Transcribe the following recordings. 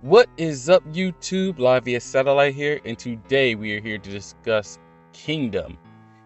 What is up, YouTube? Live via satellite here, and today we are here to discuss Kingdom.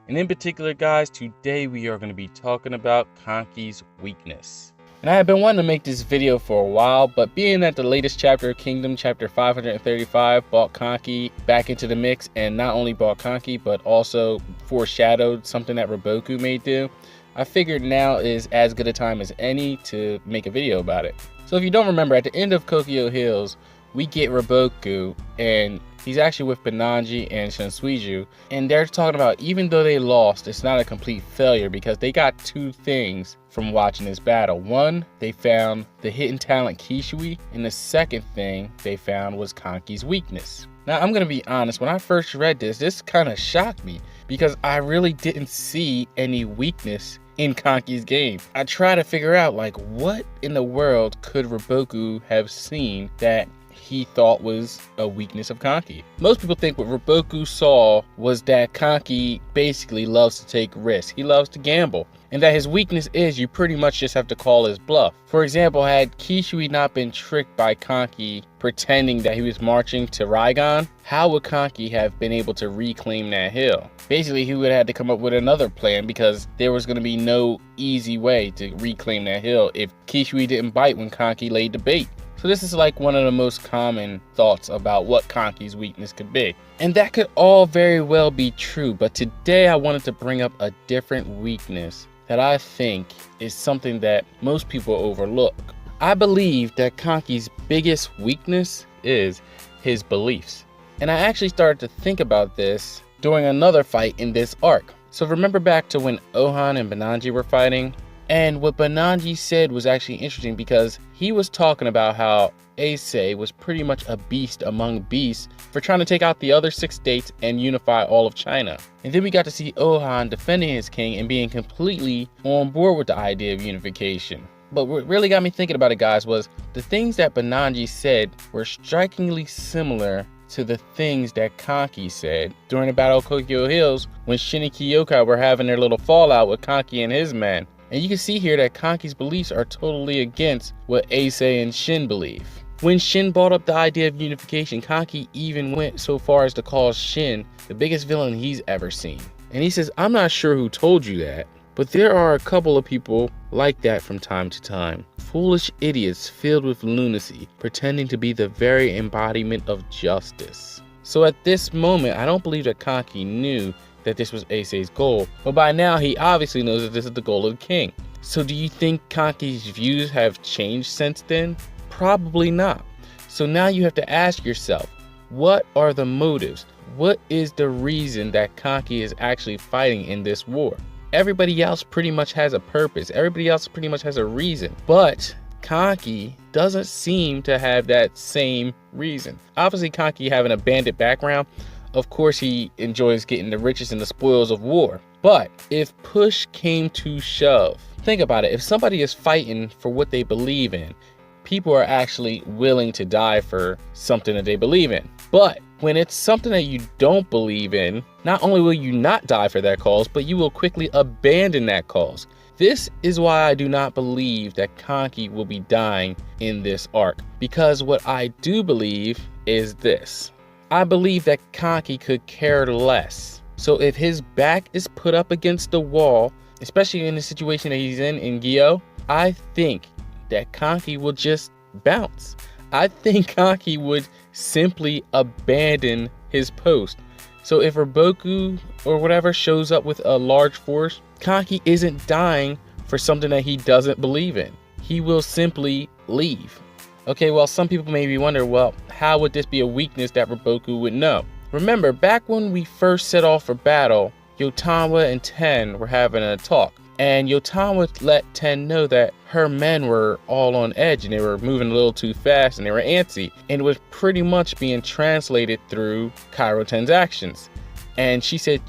And in particular, guys, today we are going to be talking about Kanki's weakness. And I have been wanting to make this video for a while, but being that the latest chapter of Kingdom, chapter 535, brought Kanki back into the mix, and not only brought Kanki, but also foreshadowed something that Riboku may do, I figured now is as good a time as any to make a video about it. So if you don't remember, at the end of Kokyo Hills, we get Riboku, and he's actually with Bananji and Shinsuiju, and they're talking about even though they lost, it's not a complete failure because they got two things from watching this battle. One, they found the hidden talent Kishui, and the second thing they found was Kanki's weakness. Now, I'm going to be honest, when I first read this kind of shocked me because I really didn't see any weakness in Kanki's game. I try to figure out, like, what in the world could Riboku have seen that he thought was a weakness of Kanki. Most people think what Riboku saw was that Kanki basically loves to take risks. He loves to gamble. And that his weakness is you pretty much just have to call his bluff. For example, had Kishui not been tricked by Kanki pretending that he was marching to Raigon, how would Kanki have been able to reclaim that hill? Basically, he would have had to come up with another plan because there was going to be no easy way to reclaim that hill if Kishui didn't bite when Kanki laid the bait. So this is like one of the most common thoughts about what Kanki's weakness could be. And that could all very well be true, but today I wanted to bring up a different weakness that I think is something that most people overlook. I believe that Kanki's biggest weakness is his beliefs. And I actually started to think about this during another fight in this arc. So remember back to when Ohan and Bananji were fighting? And what Bananji said was actually interesting because he was talking about how Issei was pretty much a beast among beasts for trying to take out the other 6 states and unify all of China. And then we got to see Ohan defending his king and being completely on board with the idea of unification. But what really got me thinking about it, guys, was the things that Bananji said were strikingly similar to the things that Kanki said during the Battle of Kokyo Hills when Shin and Kyokai were having their little fallout with Kanki and his men. And you can see here that Kanki's beliefs are totally against what Issei and Shin believe. When Shin brought up the idea of unification, Kanki even went so far as to call Shin the biggest villain he's ever seen. And he says, I'm not sure who told you that, but there are a couple of people like that from time to time. Foolish idiots filled with lunacy, pretending to be the very embodiment of justice. So at this moment, I don't believe that Kanki knew that this was Issei's goal, but by now he obviously knows that this is the goal of the king. So do you think Kanki's views have changed since then? Probably not. So now you have to ask yourself, what are the motives? What is the reason that Kanki is actually fighting in this war? Everybody else pretty much has a purpose. Everybody else pretty much has a reason, but Kanki doesn't seem to have that same reason. Obviously, Kanki having a bandit background, of course he enjoys getting the riches and the spoils of war. But if push came to shove, think about it. If somebody is fighting for what they believe in, people are actually willing to die for something that they believe in. But when it's something that you don't believe in, not only will you not die for that cause, but you will quickly abandon that cause. This is why I do not believe that Kanki will be dying in this arc. Because what I do believe is this. I believe that Kanki could care less. So if his back is put up against the wall, especially in the situation that he's in Gyo, I think that Kanki will just bounce. I think Kanki would simply abandon his post. So if Riboku or whatever shows up with a large force, Kanki isn't dying for something that he doesn't believe in. He will simply leave. Okay, well, some people maybe wonder, well, how would this be a weakness that Riboku would know? Remember, back when we first set off for battle, Yotanwa and Ten were having a talk. And Yotanwa let Ten know that her men were all on edge and they were moving a little too fast and they were antsy. And it was pretty much being translated through Kairo Ten's actions. And she said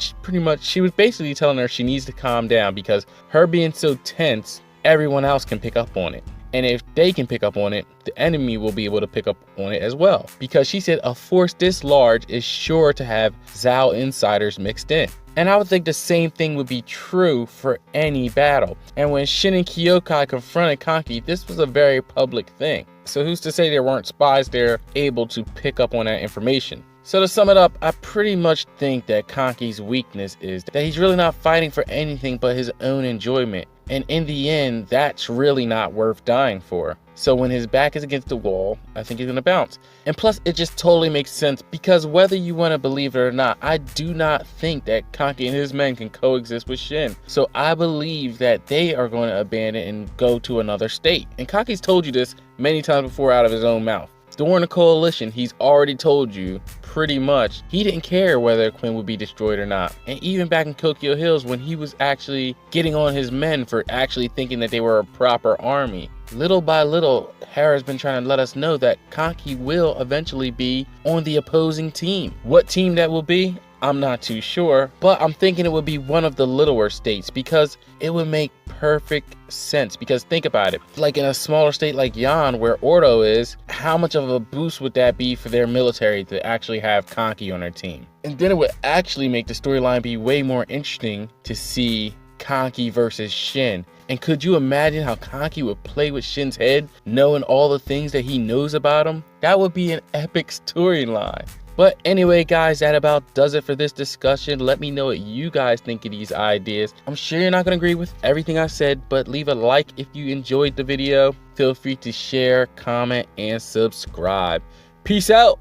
she was basically telling her she needs to calm down because her being so tense, everyone else can pick up on it. And if they can pick up on it, the enemy will be able to pick up on it as well. Because she said a force this large is sure to have Zhao insiders mixed in. And I would think the same thing would be true for any battle. And when Shin and Kyokai confronted Kanki, this was a very public thing. So who's to say there weren't spies there able to pick up on that information? So to sum it up, I pretty much think that Kanki's weakness is that he's really not fighting for anything but his own enjoyment. And in the end, that's really not worth dying for. So when his back is against the wall, I think he's gonna bounce. And plus, it just totally makes sense because whether you want to believe it or not, I do not think that Kanki and his men can coexist with Shin. So I believe that they are going to abandon and go to another state. And Kanki's told you this many times before out of his own mouth. During the coalition, he's already told you pretty much he didn't care whether Quinn would be destroyed or not. And even back in Tokyo Hills, when he was actually getting on his men for actually thinking that they were a proper army, little by little, Hera's been trying to let us know that Kanki will eventually be on the opposing team. What team that will be, I'm not too sure, but I'm thinking it would be one of the littler states because it would make perfect sense. Because think about it, like in a smaller state like Yan, where Ordo is, how much of a boost would that be for their military to actually have Kanki on their team? And then it would actually make the storyline be way more interesting to see Kanki versus Shin. And could you imagine how Kanki would play with Shin's head, knowing all the things that he knows about him? That would be an epic storyline. But anyway, guys, that about does it for this discussion. Let me know what you guys think of these ideas. I'm sure you're not going to agree with everything I said, but leave a like if you enjoyed the video. Feel free to share, comment, and subscribe. Peace out.